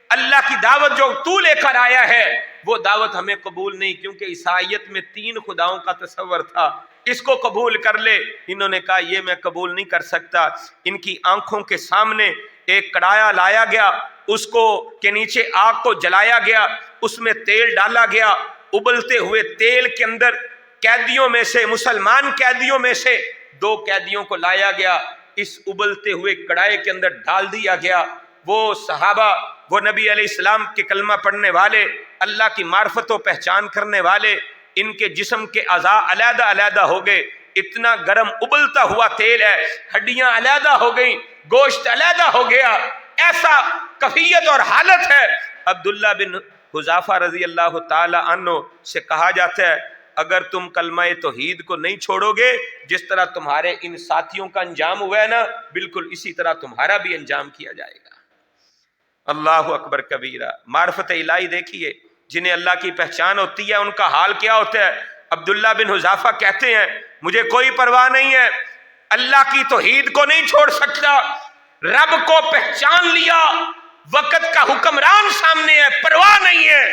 अल्लाह की दावत जो तू लेकर आया है वो दावत हमें कबूल नहीं, क्योंकि ईसाईयत में 3 खुदाओं का तस्वर था, इसको कबूल कर ले। इन्होंने कहा ये मैं कबूल नहीं कर सकता। इनकी आंखों के सामने एक कड़ाया लाया गया, उसको के नीचे आग को जलाया गया, उसमें तेल डाला गया, उबलते हुए तेल के अंदर कैदियों में से, मुसलमान कैदियों में से 2 कैदियों को लाया गया, इस उबलते हुए कड़ाई के अंदर डाल दिया गया। वो सहाबा, वो नबी अलैहिस्सलाम के कलमा पढ़ने वाले, अल्लाह की मार्फत व पहचान करने वाले, इनके जिस्म के अज़ा अलहदा अलहदा हो गए। इतना गर्म उबलता हुआ तेल है, हड्डियां अलहदा हो गई, गोश्त अलहदा हो गया, ऐसा कफियत और हालत है। अब्दुल्ला बिन हुज़ाफा रजी अल्लाह ताला अन्हु से कहा जाता है अगर तुम कलमा तौहीद को नहीं छोड़ोगे, जिस तरह तुम्हारे इन साथियों का अंजाम हुआ है ना, बिल्कुल इसी तरह तुम्हारा भी अंजाम किया जाएगा। अल्लाह अकबर कबीरा। मार्फत इलाही देखिए, जिन्हें अल्लाह की पहचान होती है उनका हाल क्या होता है। अब्दुल्ला बिन हुज़ाफा कहते हैं मुझे कोई परवाह नहीं है, अल्लाह की तौहीद को नहीं छोड़ सकता, रब को पहचान लिया, वक़्त का हुक्मरान सामने है, परवाह नहीं है,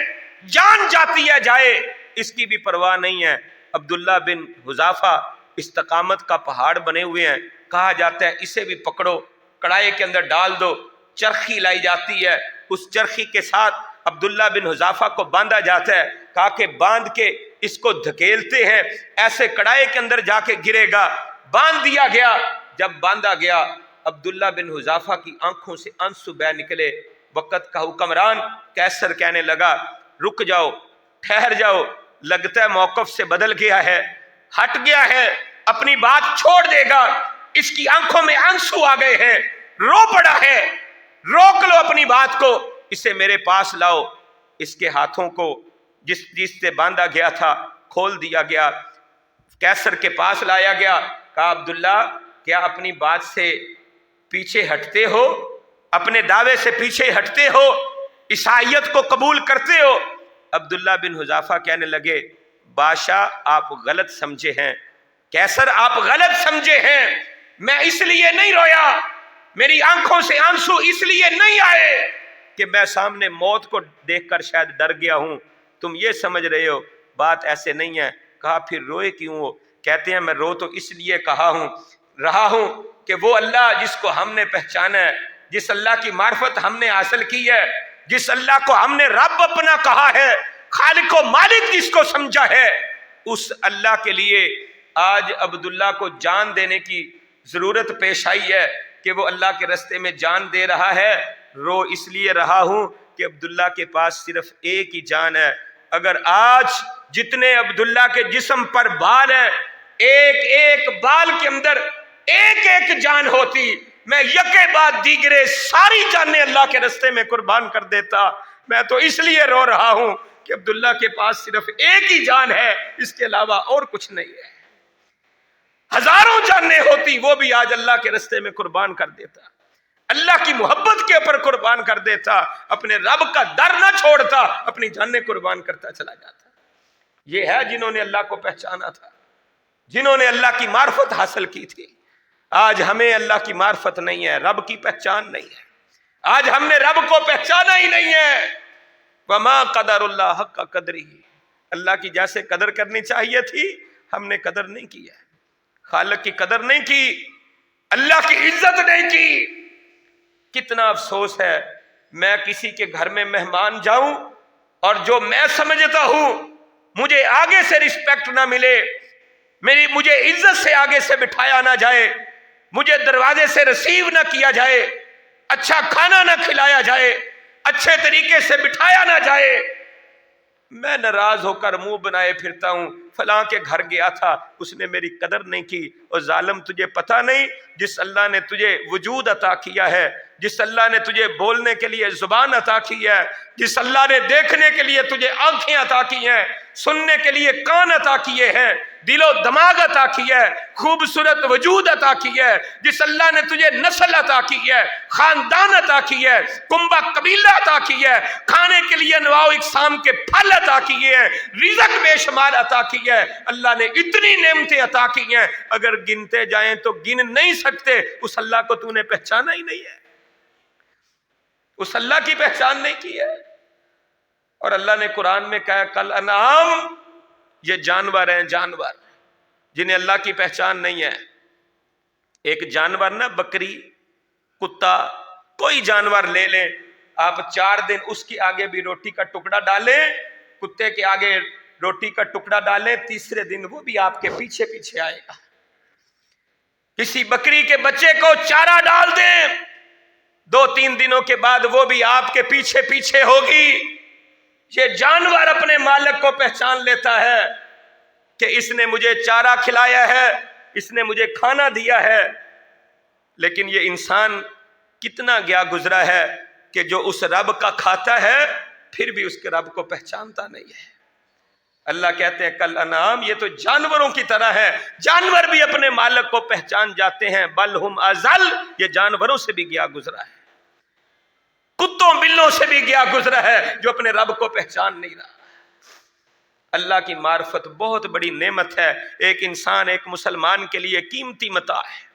जान जाती है जाए, इसकी भी परवाह नहीं है। अब्दुल्ला बिन हुज़ाफा इस्तकामत का पहाड़ बने हुए हैं। कहा जाता है इसे भी पकड़ो, कढ़ाई के अंदर डाल दो, चरखी लाई जाती है, उस चरखी के साथ अब्दुल्ला बिन हुज़ाफा को बांधा जाता है। कहा कि बांध के इसको धकेलते हैं, ऐसे कढ़ाई के अंदर जाके गिरेगा। बांध दिया गया। जब बांधा गया, अब्दुल्ला बिन हुज़ाफा की आंखों से आंसू बह निकले। वक़्त का हुक्मरान कैसर कहने लगा रुक जाओ, ठहर जाओ, लगता है मौक़िफ़ से बदल गया है, हट गया है, अपनी बात छोड़ देगा, इसकी आंखों में आंसू आ गए हैं, रो पड़ा है, रोक लो अपनी बात को, इसे मेरे पास लाओ। इसके हाथों को जिससे बांधा गया था खोल दिया गया, कैसर के पास लाया गया। कहा अब्दुल्ला क्या अपनी बात से पीछे हटते हो, अपने दावे से पीछे हटते हो, ईसाईयत को कबूल करते हो? अब्दुल्ला बिन हुज़ाफा कहने लगे बादशाह आप गलत समझे हैं, कैसर आप गलत समझे हैं, मैं इसलिए नहीं रोया, मेरी आंखों से आंसू इसलिए नहीं आए कि मैं सामने मौत को देखकर शायद डर गया हूं, तुम ये समझ रहे हो, बात ऐसे नहीं है। कहा फिर रोए क्यों हो? कहते हैं मैं रो तो इसलिए रहा हूं कि वो अल्लाह जिसको हमने पहचाना है, जिस अल्लाह की मार्फत हमने हासिल की है, जिस अल्लाह को हमने रब अपना कहा है, खालिक व मालिक जिसको समझा है, उस अल्लाह के लिए आज अब्दुल्ला को जान देने की जरूरत पेश आई है कि वो अल्लाह के रास्ते में जान दे रहा है। रो इसलिए रहा हूं कि अब्दुल्ला के पास सिर्फ एक ही जान है। अगर आज जितने अब्दुल्ला के जिस्म पर बाल है, एक एक बाल के अंदर एक एक जान होती, मैं यके बाद दीगरे सारी जानें अल्लाह के रास्ते में कुर्बान कर देता। मैं तो इसलिए रो रहा हूं कि अब्दुल्ला के पास सिर्फ एक ही जान है, इसके अलावा और कुछ नहीं है। हजारों जानें होती, वो भी आज अल्लाह के रास्ते में कुर्बान कर देता, अल्लाह की मोहब्बत के ऊपर कुर्बान कर देता, अपने रब का डर ना छोड़ता, अपनी जानें कुर्बान करता चला जाता। ये है जिन्होंने अल्लाह को पहचाना था, जिन्होंने अल्लाह की मार्फत हासिल की थी। आज हमें अल्लाह की मार्फत नहीं है, रब की पहचान नहीं है, आज हमने रब को पहचाना ही नहीं है। वमा क़दरुल्लाह हक़्क़ क़द्रिही, अल्लाह की जैसे कदर करनी चाहिए थी हमने कदर नहीं की है, खालिक की कदर नहीं की, अल्लाह की इज्जत नहीं की। कितना अफसोस है, मैं किसी के घर में मेहमान जाऊं और जो मैं समझता हूं मुझे आगे से रिस्पेक्ट ना मिले, मुझे इज्जत से आगे से बिठाया ना जाए, मुझे दरवाजे से रिसीव ना किया जाए, अच्छा खाना ना खिलाया जाए, अच्छे तरीके से बिठाया ना जाए, मैं नाराज होकर मुंह बनाए फिरता हूं। फलां के घर गया था, उसने मेरी कदर नहीं की। और जालिम, तुझे पता नहीं जिस अल्लाह ने तुझे वजूद अता किया है, जिस अल्लाह ने तुझे बोलने के लिए जुबान अता की है, जिस अल्लाह ने देखने के लिए तुझे आंखें अता की हैं, सुनने के लिए कान अता किए हैं, दिलो दिमाग अता किया है, खूबसूरत वजूद अता की है, जिस अल्लाह ने तुझे नस्ल अता की है, खानदान अता की है, कुंबा कबीला अता की है, खाने के लिए नवाओ इकसाम के फल अता किए हैं, रिज़्क़ बेशुमार अता की है। अल्लाह ने इतनी नेमतें अता की हैं, अगर गिनते जाएं तो गिन नहीं सकते। उस अल्लाह को तूने पहचाना ही नहीं है, उस अल्लाह की पहचान नहीं की है। और अल्लाह ने कुरान में कहा, कल अनाम, ये जानवर हैं, जानवर जिन्हें अल्लाह की पहचान नहीं है। एक जानवर ना, बकरी, कुत्ता, कोई जानवर ले लें आप, 4 दिन उसके आगे भी रोटी का टुकड़ा डालें, कुत्ते के आगे रोटी का टुकड़ा डालें, तीसरे दिन वो भी आपके पीछे पीछे आएगा। किसी बकरी के बच्चे को चारा डाल दें, 2-3 दिनों के बाद वो भी आपके पीछे पीछे होगी। ये जानवर अपने मालिक को पहचान लेता है कि इसने मुझे चारा खिलाया है, इसने मुझे खाना दिया है। लेकिन ये इंसान कितना गया गुजरा है कि जो उस रब का खाता है फिर भी उसके रब को पहचानता नहीं है। अल्लाह कहते हैं कल अनाम, ये तो जानवरों की तरह है, जानवर भी अपने मालिक को पहचान जाते हैं। बल हुम अजल, ये जानवरों से भी गया गुजरा है, कुत्तों बिल्लों से भी गया गुजरा है, जो अपने रब को पहचान नहीं रहा। अल्लाह की मार्फत बहुत बड़ी नेमत है, एक इंसान, एक मुसलमान के लिए कीमती मता है।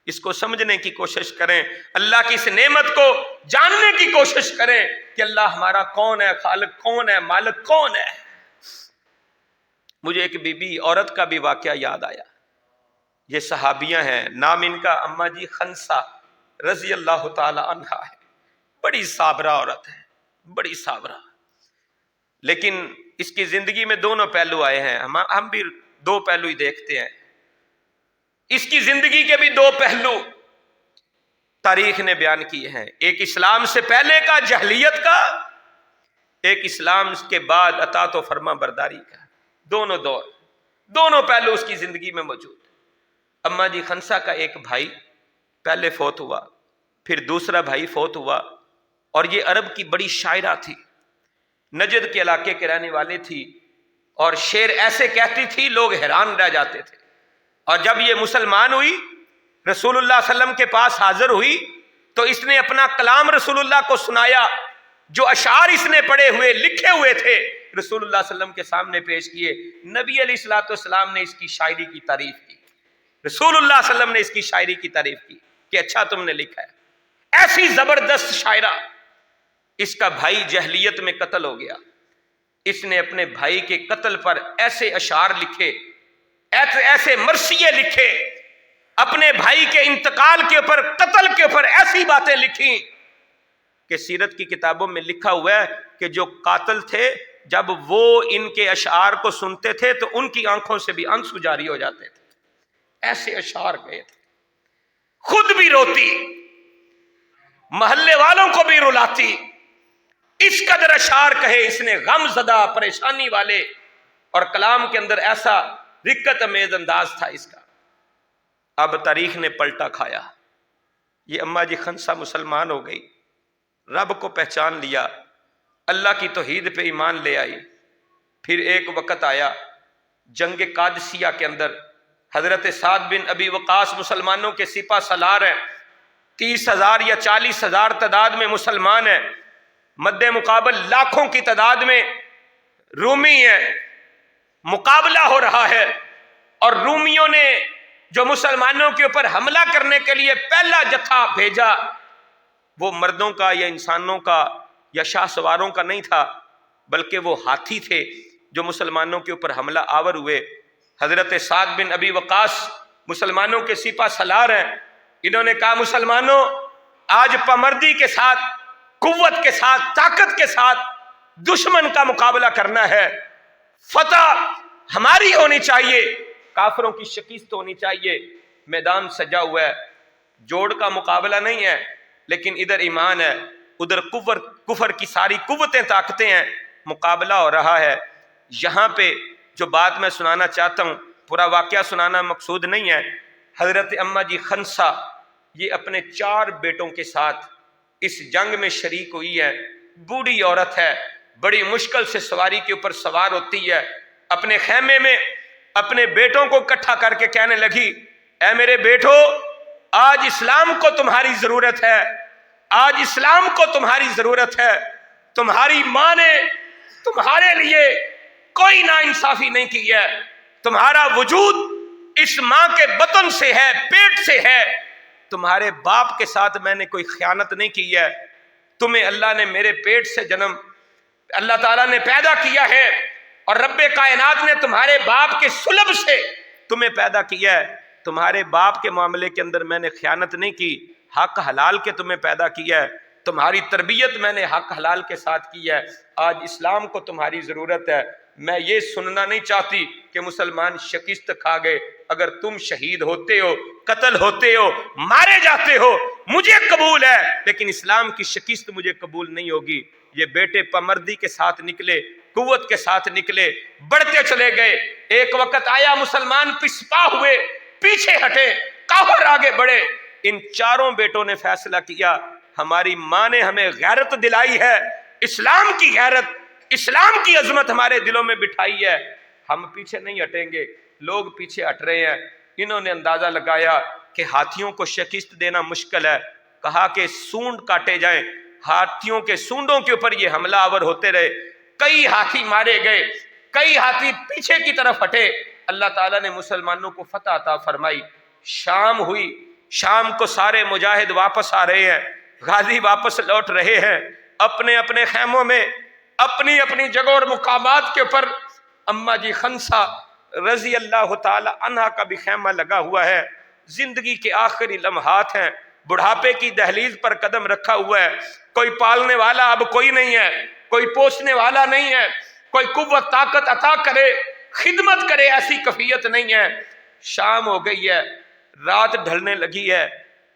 इसको समझने की कोशिश करें, अल्लाह की इस नेमत को जानने की कोशिश करें कि अल्लाह हमारा कौन है, खालिक कौन है, मालिक कौन है। मुझे एक बीबी औरत का भी वाकया याद आया। ये सहाबियां हैं, नाम इनका अम्मा जी खंसा रजी अल्लाह ताला अन्हा है। बड़ी साबरा औरत है, बड़ी साबरा। लेकिन इसकी जिंदगी में दोनों पहलू आए हैं, हम भी 2 पहलू ही देखते हैं। इसकी जिंदगी के भी 2 पहलू तारीख ने बयान किए हैं, एक इस्लाम से पहले का, जहलियत का, एक इस्लाम के बाद अतात व फरमा बरदारी का। दोनों दौर, दोनों पहलू उसकी जिंदगी में मौजूद। अम्मा जी खंसा का एक भाई पहले फौत हुआ, फिर दूसरा भाई फौत हुआ। और ये अरब की बड़ी शायरा थी, नजद के इलाके के रहने वाली थी, और शेर ऐसे कहती थी लोग हैरान रह जाते थे। और जब ये मुसलमान हुई, रसूलुल्लाह सल्लम के पास हाजिर हुई, तो इसने अपना कलाम रसूलुल्लाह को सुनाया। जो अशार इसने पढ़े हुए, लिखे हुए थे, रसूलुल्लाह सल्लम के सामने पेश किए। नबी अलैहिस्सलाम ने इसकी शायरी की तारीफ की, रसूलुल्लाह सल्लम ने इसकी शायरी की तारीफ की कि अच्छा तुमने लिखा है। ऐसी जबरदस्त शायरा। इसका भाई जहलियत में कत्ल हो गया, इसने अपने भाई के कत्ल पर ऐसे अशार लिखे, ऐसे मरसिये लिखे, अपने भाई के इंतकाल के ऊपर, कत्ल के ऊपर ऐसी बातें लिखी कि सीरत की किताबों में लिखा हुआ है कि जो कातिल थे, जब वो इनके अशार को सुनते थे तो उनकी आंखों से भी आंसू जारी हो जाते थे। ऐसे अशार गए थे, खुद भी रोती, मोहल्ले वालों को भी रुलाती। इस कदर अशार कहे इसने, गम ज़दा, परेशानी वाले, और कलाम के अंदर ऐसा दिक्कत अमेज अंदाज था इसका। अब तारीख ने पलटा खाया। ये अम्मा जी खंसा मुसलमान हो गई, रब को पहचान लिया, अल्लाह की तौहीद पे ईमान ले आई। फिर एक वक़्त आया जंग कादसिया के अंदर, हजरत साद बिन अबी वकास मुसलमानों के सिपा सलार हैं, 30,000 या 40,000 तादाद में मुसलमान हैं, मद्दे मुकाबल लाखों की तादाद में रूमी है। मुकाबला हो रहा है, और रूमियों ने जो मुसलमानों के ऊपर हमला करने के लिए पहला जत्था भेजा, वो मर्दों का या इंसानों का या शाह सवारों का नहीं था, बल्कि वो हाथी थे जो मुसलमानों के ऊपर हमला आवर हुए। हजरत साद बिन अबी वकास मुसलमानों के सिपा सलार हैं। इन्होंने कहा, मुसलमानों, आज पमर्दी के साथ, कुव्वत के साथ, ताकत के साथ दुश्मन का मुकाबला करना है। फतह हमारी होनी चाहिए, काफिरों की शिकस्त होनी चाहिए। मैदान सजा हुआ है, जोड़ का मुकाबला नहीं है, لیکن ادھر ایمان ہے، ادھر کفر کی ساری قوتیں طاقتیں ہیں، مقابلہ ہو رہا ہے۔ یہاں پہ جو بات میں سنانا چاہتا ہوں، پورا واقعہ سنانا مقصود نہیں ہے، حضرت اماں جی خنسا یہ اپنے 4 بیٹوں کے ساتھ اس جنگ میں شریک ہوئی ہے۔ بوڑھی عورت ہے، بڑی مشکل سے سواری کے اوپر سوار ہوتی ہے، اپنے خیمے میں اپنے بیٹوں کو اکٹھا کر کے کہنے لگی، اے میرے بیٹو، آج اسلام کو تمہاری ضرورت ہے، آج اسلام کو تمہاری ضرورت ہے۔ تمہاری ماں نے تمہارے لیے کوئی ناانصافی نہیں کی ہے، تمہارا وجود اس ماں کے بطن سے ہے، پیٹ سے ہے، تمہارے باپ کے ساتھ میں نے کوئی خیانت نہیں کی ہے، تمہیں اللہ نے میرے پیٹ سے اللہ تعالیٰ نے پیدا کیا ہے، اور رب کائنات نے تمہارے باپ کے صلب سے تمہیں پیدا کیا ہے، تمہارے باپ کے معاملے کے اندر میں نے خیانت نہیں کی، حق حلال کے تمہیں پیدا کیا ہے، تمہاری تربیت میں نے حق حلال کے ساتھ کی ہے، آج اسلام کو تمہاری ضرورت ہے۔ میں یہ سننا نہیں چاہتی کہ مسلمان شکست کھا گئے، اگر تم شہید ہوتے ہو، قتل ہوتے ہو، مارے جاتے ہو، مجھے قبول ہے، لیکن اسلام کی شکست مجھے قبول نہیں ہوگی۔ یہ بیٹے پامردی کے ساتھ نکلے، قوت کے ساتھ نکلے، بڑھتے چلے گئے، ایک وقت آیا مسلمان پسپا ہوئے، پیچھے ہٹے، کافر آگے بڑھے۔ ان 4 بیٹوں نے فیصلہ کیا، ہماری ماں نے ہمیں غیرت دلائی ہے، اسلام کی غیرت، اسلام کی عظمت ہمارے دلوں میں بٹھائی ہے، ہم پیچھے نہیں ہٹیں گے۔ لوگ پیچھے ہٹ رہے ہیں۔ انہوں نے اندازہ لگایا کہ ہاتھیوں کو شکست دینا مشکل ہے، کہا کہ سونڈ کاٹے جائیں، ہاتھیوں کے سونڈوں کے اوپر یہ حملہ آور ہوتے رہے، کئی ہاتھی مارے گئے، کئی ہاتھی پیچھے کی طرف ہٹے، اللہ تعالیٰ نے مسلمانوں کو فتح عطا فرمائی۔ شام ہوئی، شام کو سارے مجاہد واپس آ رہے ہیں، غازی واپس لوٹ رہے ہیں اپنے اپنے خیموں میں، اپنی اپنی جگہوں اور مقامات کے اوپر۔ اماں جی خنسا رضی اللہ تعالی عنہ کا بھی خیمہ لگا ہوا ہے، زندگی کے آخری لمحات ہیں، بڑھاپے کی دہلیز پر قدم رکھا ہوا ہے، کوئی پالنے والا اب کوئی نہیں ہے، کوئی پوسنے والا نہیں ہے، کوئی قوت طاقت عطا کرے، خدمت کرے، ایسی کفیت نہیں ہے۔ شام ہو گئی ہے، رات ڈھلنے لگی ہے،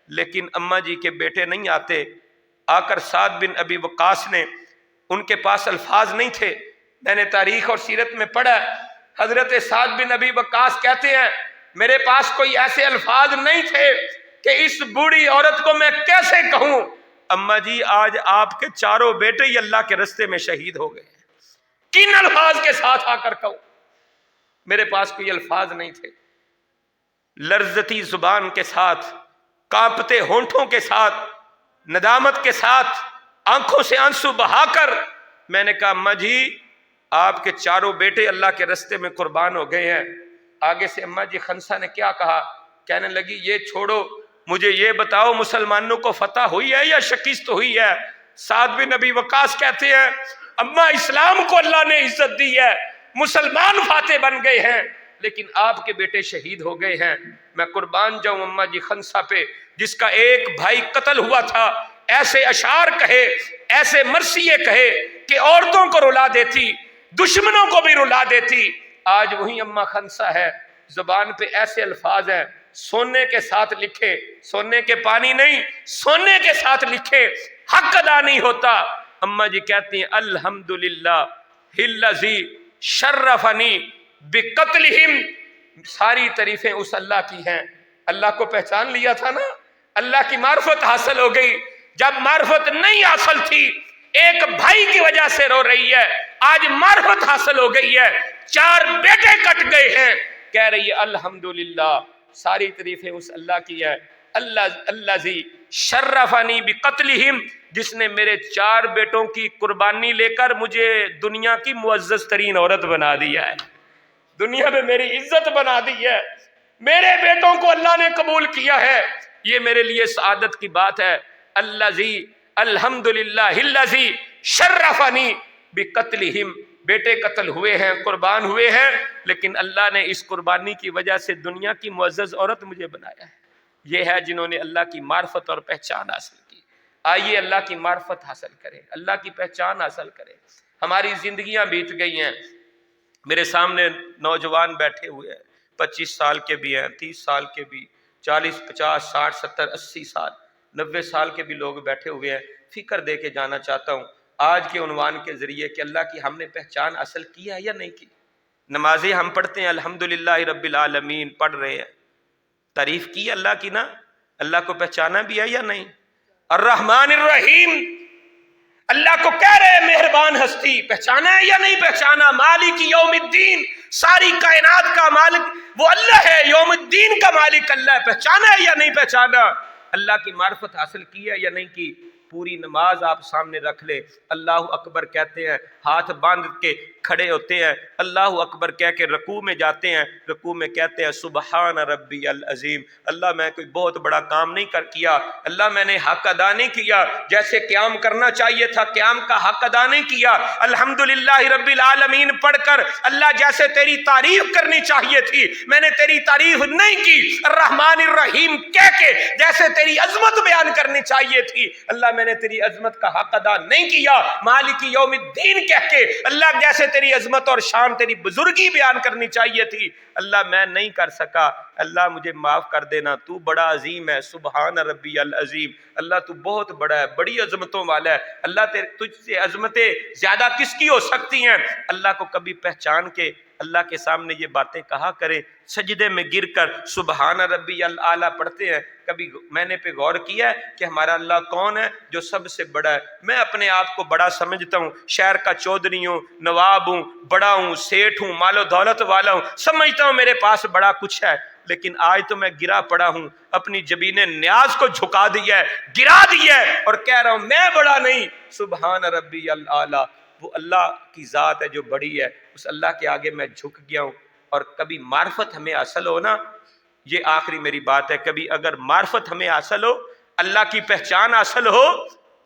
لیکن اماں جی کے بیٹے نہیں آتے۔ آ کر سعد بن ابی وقاص نے، ان کے پاس الفاظ نہیں تھے، میں نے تاریخ اور سیرت میں پڑھا، حضرت سعد بن ابی وقاص کہتے ہیں میرے پاس کوئی ایسے الفاظ نہیں تھے کہ اس بوڑھی عورت کو میں کیسے کہوں، اماں جی آج آپ کے 4 بیٹے ہی اللہ کے رستے میں شہید ہو گئے، کن الفاظ کے ساتھ آ کر کہوں، میرے پاس کوئی الفاظ نہیں تھے۔ لرزتی زبان کے ساتھ، کانپتے ہونٹوں کے ساتھ، ندامت کے ساتھ، آنکھوں سے آنسو بہا کر میں نے کہا اماں جی آپ کے 4 بیٹے اللہ کے رستے میں قربان ہو گئے ہیں۔ آگے سے اماں جی خنسا نے کیا کہا، کہنے لگی یہ چھوڑو، مجھے یہ بتاؤ مسلمانوں کو فتح ہوئی ہے یا شکست ہوئی ہے؟ سعد بن ابی وقاص کہتے ہیں اماں اسلام کو اللہ نے عزت دی ہے، مسلمان فاتح بن گئے ہیں، لیکن آپ کے بیٹے شہید ہو گئے ہیں، میں قربان جاؤں اماں جی خنسا پہ جس کا ایک بھائی قتل ہوا تھا، ایسے اشعار کہے، ایسے مرثیے کہے کہ عورتوں کو رلا دیتی، دشمنوں کو بھی رلا دیتی۔ آج وہی اماں خنسا ہے، زبان پہ ایسے الفاظ ہیں، سونے کے ساتھ لکھے، سونے کے پانی نہیں، سونے کے ساتھ لکھے، حق ادا نہیں ہوتا۔ اماں جی کہتی ہیں الحمدللہ الذی شرفنی بقتلہم، ساری تعریفیں اس اللہ کی ہیں۔ اللہ کو پہچان لیا تھا نا، اللہ کی معرفت حاصل ہو گئی، جب معرفت نہیں حاصل تھی ایک بھائی کی وجہ سے رو رہی ہے، آج معرفت حاصل ہو گئی ہے، 4 بیٹے کٹ گئے ہیں، کہہ رہی ہے الحمدللہ، ساری تعریفیں اس اللہ کی ہے۔ الذی شرفنی بقتلہم، جس نے میرے 4 بیٹوں کی قربانی لے کر مجھے دنیا کی معزز ترین عورت بنا دیا ہے، دنیا میں میری عزت بنا دی ہے، میرے بیٹوں کو اللہ نے قبول کیا ہے، یہ میرے لیے سعادت کی بات ہے۔ الذی الحمدللہ الذی شرفنی بقتلہم، بیٹے قتل ہوئے ہیں، قربان ہوئے ہیں، لیکن اللہ نے اس قربانی کی وجہ سے دنیا کی معزز عورت مجھے بنایا ہے۔ یہ ہے جنہوں نے اللہ کی معرفت اور پہچان حاصل کی۔ آئیے اللہ کی معرفت حاصل کریں، اللہ کی پہچان حاصل کریں۔ ہماری زندگیاں بیت گئی ہیں، میرے سامنے نوجوان بیٹھے ہوئے ہیں، 25 سال کے بھی ہیں، 30 سال کے بھی، 40 50 60 70 80 سال، 90 साल के भी लोग बैठे हुए हैं। फिक्र दे के जाना चाहता हूँ आज के उन्वान के ज़रिए कि अल्लाह की हमने पहचान हासिल की है या नहीं की। नमाजें हम पढ़ते हैं, अल्हम्दुलिल्लाह रब्बिल आलमीन पढ़ रहे हैं, तारीफ़ की अल्लाह की ना, अल्लाह को पहचाना भी है या नहीं। अर्रहमान अर्रहीम, अल्लाह को कह रहे हैं मेहरबान हस्ती, पहचाना है या नहीं पहचाना। मालिक यौमिद्दीन, सारी कायनात का मालिक वो अल्लाह है, यौमिद्दीन का मालिक अल्लाह है, पहचाना है या नहीं पहचाना। अल्लाह की मार्फत हासिल की है या नहीं की। पूरी नमाज आप सामने रख ले, अल्लाह अकबर कहते हैं, हाथ बांध के खड़े होते हैं, अल्लाह अकबर कह के रकू में जाते हैं, रकू में कहते हैं सुबहान रब्बी अल अजीम, अल्लाह मैं कोई बहुत बड़ा काम नहीं कर किया, अल्लाह मैंने हक अदा नहीं किया, जैसे क्याम करना चाहिए था क्याम का हक अदा नहीं किया। अल्हम्दुलिल्लाह रब्बिल आलमीन पढ़कर अल्लाह जैसे तेरी तारीफ करनी चाहिए थी मैंने तेरी तारीफ नहीं की। अर्रहमान अर्रहीम कह के जैसे तेरी अजमत बयान करनी चाहिए थी अल्लाह मैंने तेरी अजमत का हक अदा नहीं किया। मालिक यौमिद्दीन कह के अल्लाह जैसे तेरी अजमत और शान तेरी बुजुर्गी बयान करनी चाहिए थी अल्लाह मैं नहीं कर सका, अल्लाह मुझे माफ कर देना, तू बड़ा अजीम है। सुबहान रब्बी अल अजीम, अल्लाह तू बहुत बड़ा है, बड़ी अजमतों वाला है, अल्लाह तेरे तुझसे अजमतें ज्यादा किसकी हो सकती हैं। अल्लाह को कभी पहचान के अल्लाह के सामने ये बातें कहा करें, सजदे में गिर कर सुबहान रब्बी अल आला पढ़ते हैं। कभी मैंने पे गौर किया है कि हमारा अल्लाह कौन है जो सबसे बड़ा है। मैं अपने आप को बड़ा समझता हूँ, शहर का चौधरी हूँ, नवाब हूँ, बड़ा हूँ, सेठ हूँ, मालो दौलत वाला हूँ, समझता हूँ मेरे पास बड़ा कुछ है। लेकिन आज तो मैं गिरा पड़ा हूँ, अपनी जबीने न्याज को झुका दिया है, गिरा दिया है और कह रहा हूँ मैं बड़ा नहीं। सुबहान रब्बी अल आला, वो अल्लाह की ज़ात है जो बड़ी है, उस अल्लाह के आगे मैं झुक गया हूँ। और कभी मार्फत हमें हासिल हो ना, ये आखिरी मेरी बात है, कभी अगर मार्फत हमें हासिल हो, अल्लाह की पहचान हासिल हो,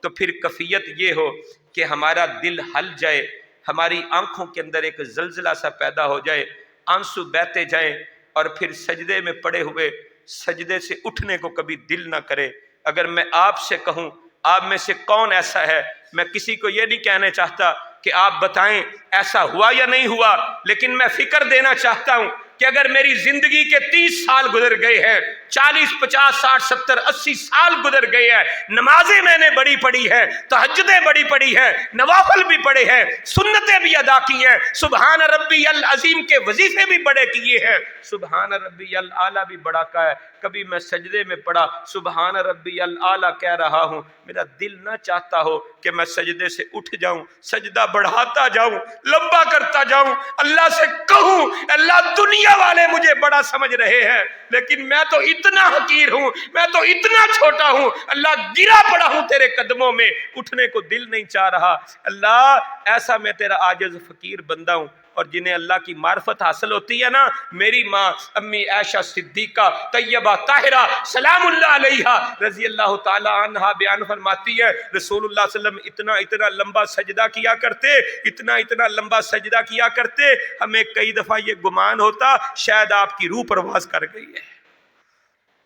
तो फिर कफियत ये हो कि हमारा दिल हल जाए, हमारी आंखों के अंदर एक जलजला सा पैदा हो जाए, आंसू बहते जाए और फिर सजदे में पड़े हुए सजदे से उठने को कभी दिल ना करे। अगर मैं आपसे कहूँ, आप में से कौन ऐसा है, मैं किसी को ये नहीं कहने चाहता कि आप बताएं ऐसा हुआ या नहीं हुआ, लेकिन मैं फिक्र देना चाहता हूं कि अगर मेरी जिंदगी के 30 साल गुजर गए हैं, 40, 50, 60, 70, 80 साल गुजर गए हैं, नमाजें मैंने बड़ी पढ़ी है, तहज्जुदें बड़ी पढ़ी है, नवाफिल भी पढ़े हैं, सुन्नतें भी अदा की हैं, सुबहान रब्बी अल अजीम के वजीफे भी बड़े किए हैं, सुबहान रब्बी अल आला भी बड़ा का है। कभी मैं सजदे में पड़ा सुबहान रब्बी अल आला कह रहा हूं, मेरा दिल ना चाहता हो कि मैं सजदे से उठ जाऊं, सजदा बढ़ाता जाऊं, लंबा करता जाऊं, अल्लाह से कहूं अल्लाह दुनिया वाले मुझे बड़ा समझ रहे हैं लेकिन मैं तो इतना हकीर हूं, मैं तो इतना छोटा हूं, अल्लाह गिरा पड़ा हूं तेरे कदमों में, उठने को दिल नहीं चाह रहा। अल्लाह ऐसा मैं तेरा आजिज फकीर बंदा हूं। और जिन्हें अल्लाह की मार्फत हासिल होती है ना, मेरी माँ अम्मी आयशा सिद्दीका तैयबा ताहिरा सलामुल्लाह अलैहा रजी अल्लाह ताला अन्हा बयान फरमाती है, रसूलुल्लाह सल्लल्लाहु अलैहि वसल्लम इतना लंबा सजदा किया करते, इतना लंबा सजदा किया करते, हमें कई दफा ये गुमान होता शायद आपकी रूह परवाज कर गई है।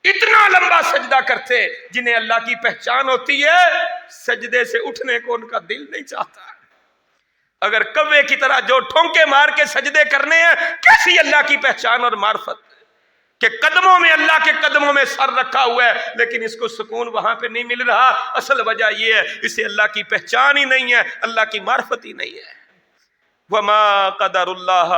इतना लंबा सजदा करते, जिन्हें अल्लाह की पहचान होती है सजदे से उठने को उनका दिल नहीं चाहता। अगर कव्वे की तरह जो ठोंके मार के सजदे करने हैं, कैसी अल्लाह की पहचान और मार्फत के कदमों में, अल्लाह के कदमों में सर रखा हुआ है लेकिन इसको सुकून वहां पे नहीं मिल रहा। असल वजह यह है इसे अल्लाह की पहचान ही नहीं है, अल्लाह की मार्फत ही नहीं है। वमा क़दरुल्लाह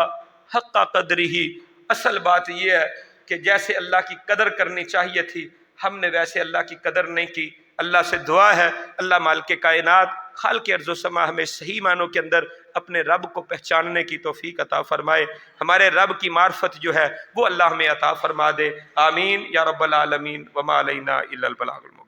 हक़्क़ क़द्रिही, असल बात यह है कि जैसे अल्लाह की कदर करनी चाहिए थी हमने वैसे अल्लाह की कदर नहीं की। अल्लाह से दुआ है अल्लाह मालिक कायनात खालिक़ अर्ज़ व समा हमें सही मानों के अंदर अपने रब को पहचानने की तौफीक अता फरमाए, हमारे रब की मार्फत जो है वो अल्लाह हमें अता फरमा दे। आमीन या रब्बल आलमीन। वमा अलैना इल्लल बलागुल।